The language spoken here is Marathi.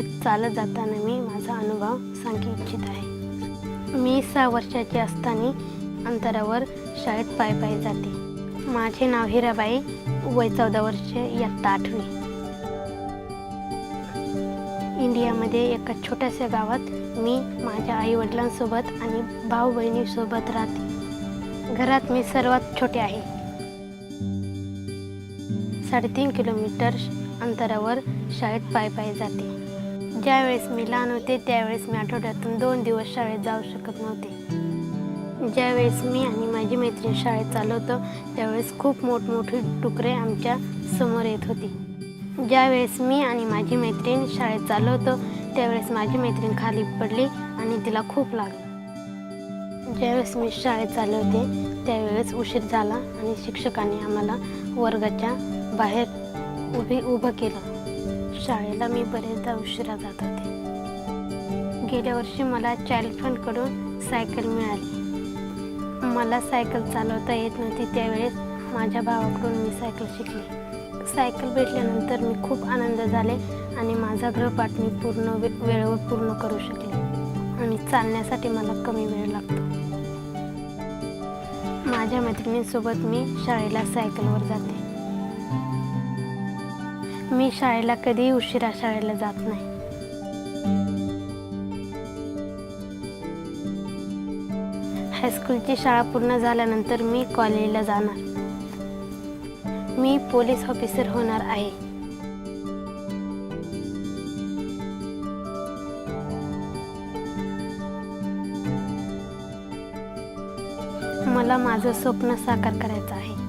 शाळेत चालत जाताना मी माझा अनुभव सांगू इच्छित आहे। मी 6 वर्षाची असताना अंतरावर शाळेत पायी जाते। माझे नाव हिराबाई, वय 14 वर्षे, इयत्ता 8वी। इंडियामध्ये एका छोट्याशा गावात मी माझ्या आईवडिलांसोबत आणि भाऊ बहिणीसोबत राहते। घरात मी सर्वात छोटे आहे। 3.5 किलोमीटर अंतरावर शाळेत पायी जाते। ज्यावेळेस मी लहान होते त्यावेळेस मी आठवड्यातून 2 दिवस शाळेत जाऊ शकत नव्हते। ज्यावेळेस मी आणि माझी मैत्रीण शाळेत चालवतो त्यावेळेस खूप मोठमोठी डुकरे आमच्या समोर येत होती। ज्यावेळेस मी आणि माझी मैत्रीण शाळेत चालवतो त्यावेळेस माझी मैत्रीण खाली पडली आणि तिला खूप लागलं। ज्यावेळेस मी शाळेत चालवते त्यावेळेस उशीर झाला आणि शिक्षकांनी आम्हाला वर्गाच्या बाहेर उभं केलं। शाळेला मी बरेचदा उशिरा जात होते। गेल्या वर्षी मला चाइल्ड फंडकडून सायकल मिळाली। मला सायकल चालवता येत नव्हती त्यावेळेस माझ्या भावाकडून मी सायकल शिकले। सायकल भेटल्यानंतर मी खूप आनंद झाले आणि माझा गृहपाठ मी वेळेवर पूर्ण करू शकले आणि चालण्यासाठी मला कमी वेळ लागतो। माझ्या मैत्रिणींसोबत मी शाळेला सायकलवर जाते। मी शाळेला कधीही उशिरा शाळेला जात नाही। हायस्कूलची शाळा पूर्ण झाल्यानंतर मी कॉलेजला जाणार। मी पोलीस ऑफिसर होणार आहे। मला माझं स्वप्न साकार करायचं आहे।